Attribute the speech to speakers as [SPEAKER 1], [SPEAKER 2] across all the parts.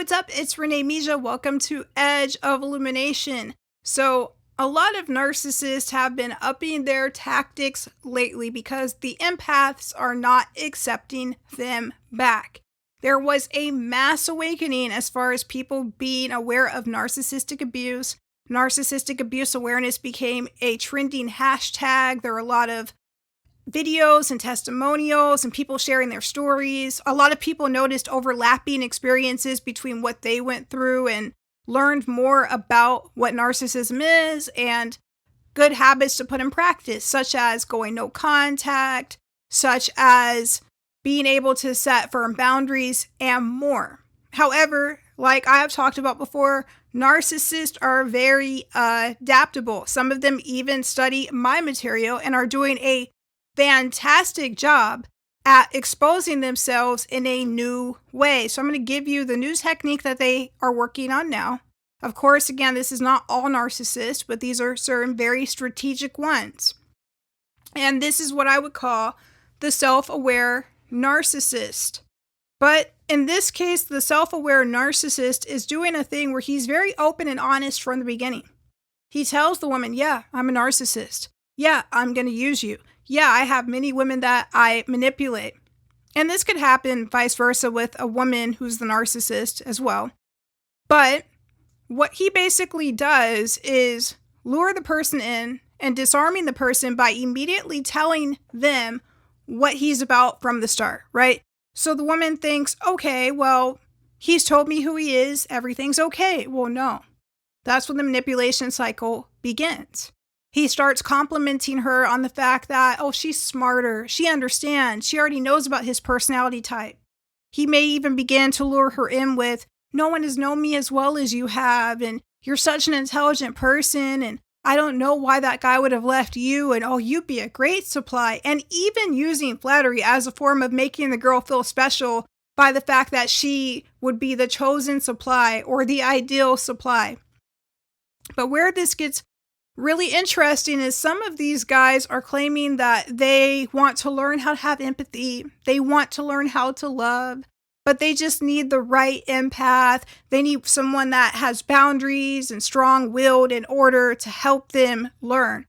[SPEAKER 1] what's up? It's Renee Mija. Welcome to Edge of Illumination. So, a lot of narcissists have been upping their tactics lately because the empaths are not accepting them back. There was a mass awakening as far as people being aware of narcissistic abuse. Narcissistic abuse awareness became a trending hashtag. There are a lot of videos and testimonials and people sharing their stories. A lot of people noticed overlapping experiences between what they went through and learned more about what narcissism is and good habits to put in practice, such as going no contact, such as being able to set firm boundaries, and more. However, like I have talked about before, narcissists are very adaptable. Some of them even study my material and are doing a fantastic job at exposing themselves in a new way. So I'm going to give you the new technique that they are working on now. Of course, again, this is not all narcissists, but these are certain very strategic ones. And this is what I would call the self-aware narcissist. But in this case, the self-aware narcissist is doing a thing where he's very open and honest from the beginning. He tells the woman, yeah, I'm a narcissist. Yeah, I'm going to use you. Yeah, I have many women that I manipulate. And this could happen vice versa with a woman who's the narcissist as well. But what he basically does is lure the person in and disarming the person by immediately telling them what he's about from the start, right? So the woman thinks, okay, well, he's told me who he is. Everything's okay. Well, no. That's when the manipulation cycle begins. He starts complimenting her on the fact that, oh, she's smarter. She understands. She already knows about his personality type. He may even begin to lure her in with, no one has known me as well as you have, and you're such an intelligent person, and I don't know why that guy would have left you, and oh, you'd be a great supply. And even using flattery as a form of making the girl feel special by the fact that she would be the chosen supply or the ideal supply. But where this gets really interesting is some of these guys are claiming that they want to learn how to have empathy. They want to learn how to love, but they just need the right empath. They need someone that has boundaries and strong-willed in order to help them learn.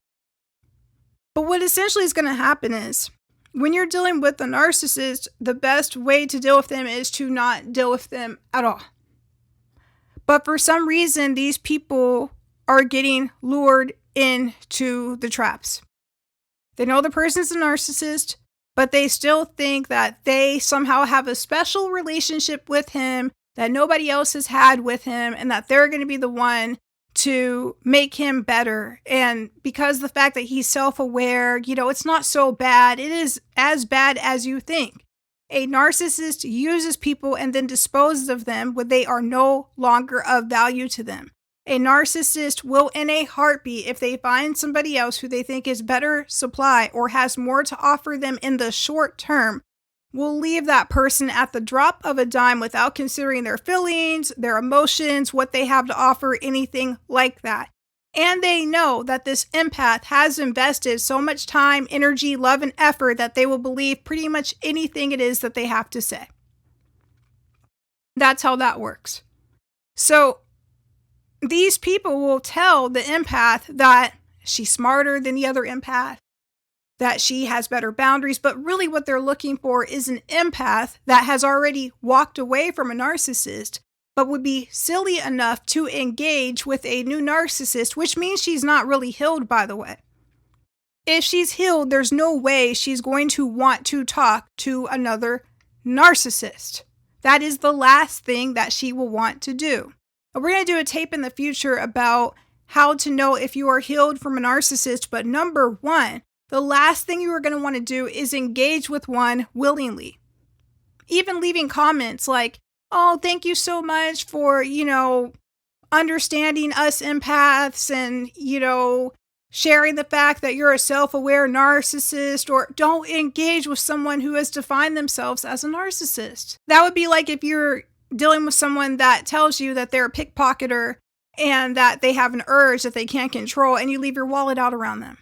[SPEAKER 1] But what essentially is going to happen is when you're dealing with a narcissist, the best way to deal with them is to not deal with them at all. But for some reason, these people are getting lured into the traps. They know the person's a narcissist, but they still think that they somehow have a special relationship with him that nobody else has had with him, and that they're going to be the one to make him better. And because the fact that he's self-aware, it's not so bad. It is as bad as you think. A narcissist uses people and then disposes of them when they are no longer of value to them. A narcissist will, in a heartbeat, if they find somebody else who they think is better supply or has more to offer them in the short term, will leave that person at the drop of a dime without considering their feelings, their emotions, what they have to offer, anything like that. And they know that this empath has invested so much time, energy, love, and effort that they will believe pretty much anything it is that they have to say. That's how that works. So, these people will tell the empath that she's smarter than the other empath, that she has better boundaries, but really what they're looking for is an empath that has already walked away from a narcissist, but would be silly enough to engage with a new narcissist, which means she's not really healed, by the way. If she's healed, there's no way she's going to want to talk to another narcissist. That is the last thing that she will want to do. We're going to do a tape in the future about how to know if you are healed from a narcissist. But number one, the last thing you are going to want to do is engage with one willingly. Even leaving comments like, oh, thank you so much for, understanding us empaths and, sharing the fact that you're a self-aware narcissist, or don't engage with someone who has defined themselves as a narcissist. That would be like if you're dealing with someone that tells you that they're a pickpocketer and that they have an urge that they can't control, and you leave your wallet out around them.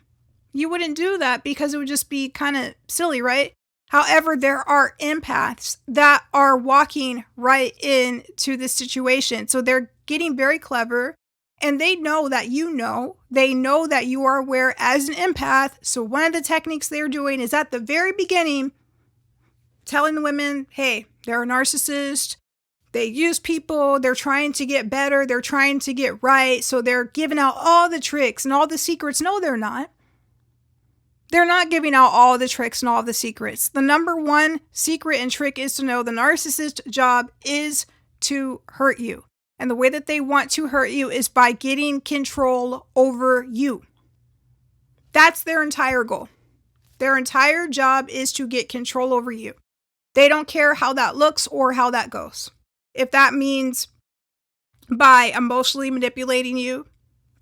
[SPEAKER 1] You wouldn't do that because it would just be kind of silly, right? However, there are empaths that are walking right into this situation. So they're getting very clever, and they know that they know that you are aware as an empath. So one of the techniques they're doing is at the very beginning, telling the women, hey, they're a narcissist. They use people. They're trying to get better. They're trying to get right. So they're giving out all the tricks and all the secrets. No, they're not. They're not giving out all the tricks and all the secrets. The number one secret and trick is to know the narcissist's job is to hurt you. And the way that they want to hurt you is by getting control over you. That's their entire goal. Their entire job is to get control over you. They don't care how that looks or how that goes. If that means by emotionally manipulating you,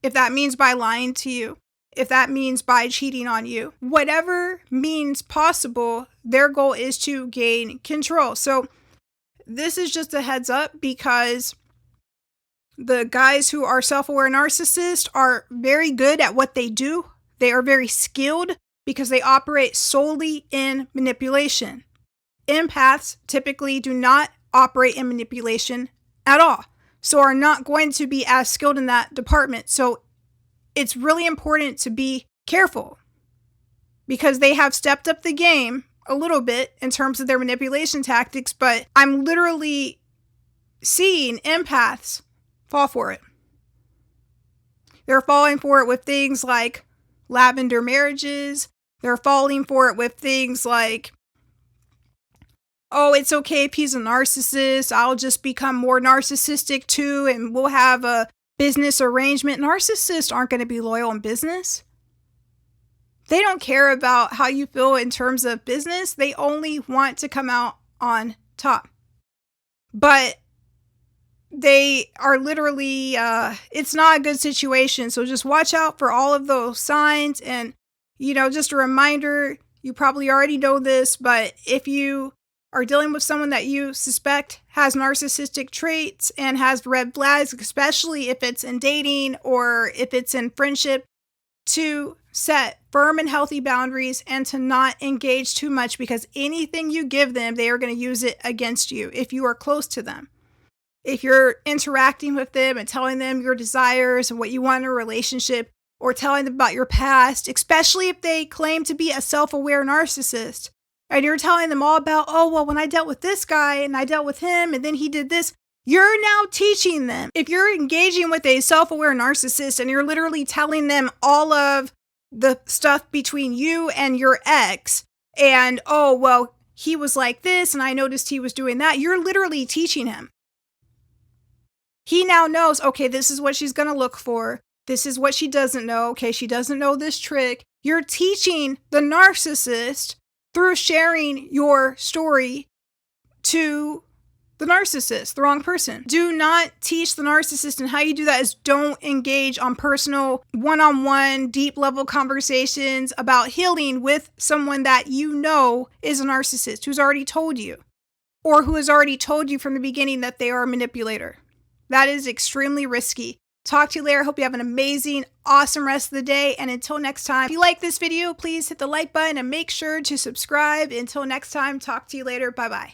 [SPEAKER 1] if that means by lying to you, if that means by cheating on you, whatever means possible, their goal is to gain control. So this is just a heads up, because the guys who are self-aware narcissists are very good at what they do. They are very skilled because they operate solely in manipulation. Empaths typically do not operate in manipulation at all, so are not going to be as skilled in that department. So it's really important to be careful, because they have stepped up the game a little bit in terms of their manipulation tactics, but I'm literally seeing empaths fall for it. They're falling for it with things like lavender marriages. They're falling for it with things like, oh, it's okay if he's a narcissist. I'll just become more narcissistic too, and we'll have a business arrangement. Narcissists aren't going to be loyal in business. They don't care about how you feel in terms of business. They only want to come out on top. But they are literally, it's not a good situation. So just watch out for all of those signs. And, just a reminder, you probably already know this, but if you are dealing with someone that you suspect has narcissistic traits and has red flags, especially if it's in dating or if it's in friendship, to set firm and healthy boundaries and to not engage too much, because anything you give them, they are going to use it against you if you are close to them. If you're interacting with them and telling them your desires and what you want in a relationship, or telling them about your past, especially if they claim to be a self-aware narcissist, and you're telling them all about, oh, well, when I dealt with this guy and I dealt with him and then he did this, you're now teaching them. If you're engaging with a self-aware narcissist and you're literally telling them all of the stuff between you and your ex, and, oh, well, he was like this and I noticed he was doing that, you're literally teaching him. He now knows, okay, this is what she's going to look for. This is what she doesn't know. Okay, she doesn't know this trick. You're teaching the narcissist through sharing your story to the narcissist, the wrong person. Do not teach the narcissist, and how you do that is don't engage on personal, one-on-one, deep-level conversations about healing with someone that you know is a narcissist, who's already told you, or who has already told you from the beginning that they are a manipulator. That is extremely risky. Talk to you later. Hope you have an amazing, awesome rest of the day. And until next time, if you like this video, please hit the like button and make sure to subscribe. Until next time, talk to you later. Bye-bye.